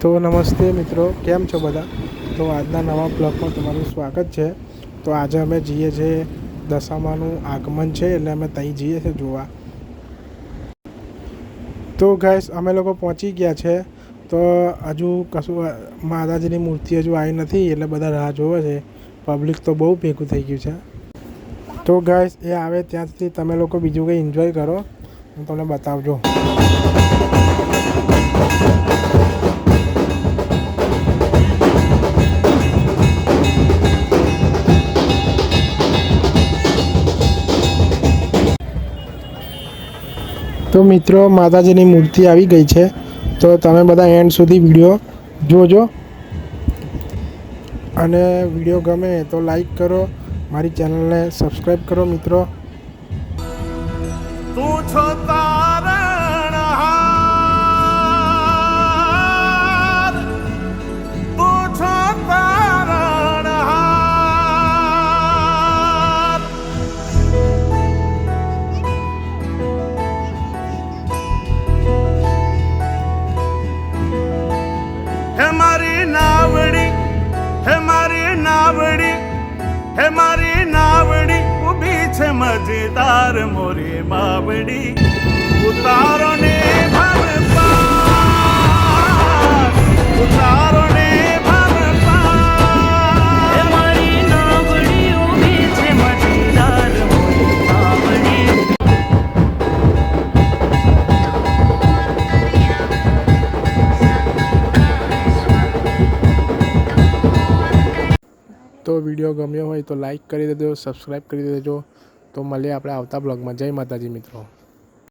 तो नमस्ते मित्रों, केम छो बधा। तो आजना नवा ब्लॉगमां तमारुं स्वागत है। तो आज अमे जीए छे दशामानुं आगमन है एटले अमे तहीं जीए छे जोवा। तो गाइस अमे लोको पहोंची गया छे। तो हजू कशुं माताजीनी मूर्ति हजू आई नथी एटले बधा राह जोवे छे। पब्लिक तो बहु भेगुं थई गयुं छे। तो गाइस ए आवे त्यां सुधी तमे लोको बीजुं कंई एन्जॉय करो, हूँ तमने बतावजो। तो मित्रों माताजीनी मूर्ति आई गई है। तो तमे बधा एंड सुधी विडियो जोजो अने विडियो गमे तो लाइक करो, मारी चैनल ने सब्सक्राइब करो मित्रों। तू छो तारणहार, तू छो तारणहार। हे मारी नावड़ी, हे मारी नावड़ी, हे मारी नावड़ी उभी छे मजेदार मोरी मावड़ी। उतारो ने भर पार, उतारो ने भर पार। हे मारी नावड़ी उभी छे मजेदार मोरी मावड़ी। तो विडियो गम्यो होय तो लाइक करी देजो, सब्सक्राइब करी देजो। तो मळीए आपणे आवता ब्लॉग में। जय माताजी मित्रों।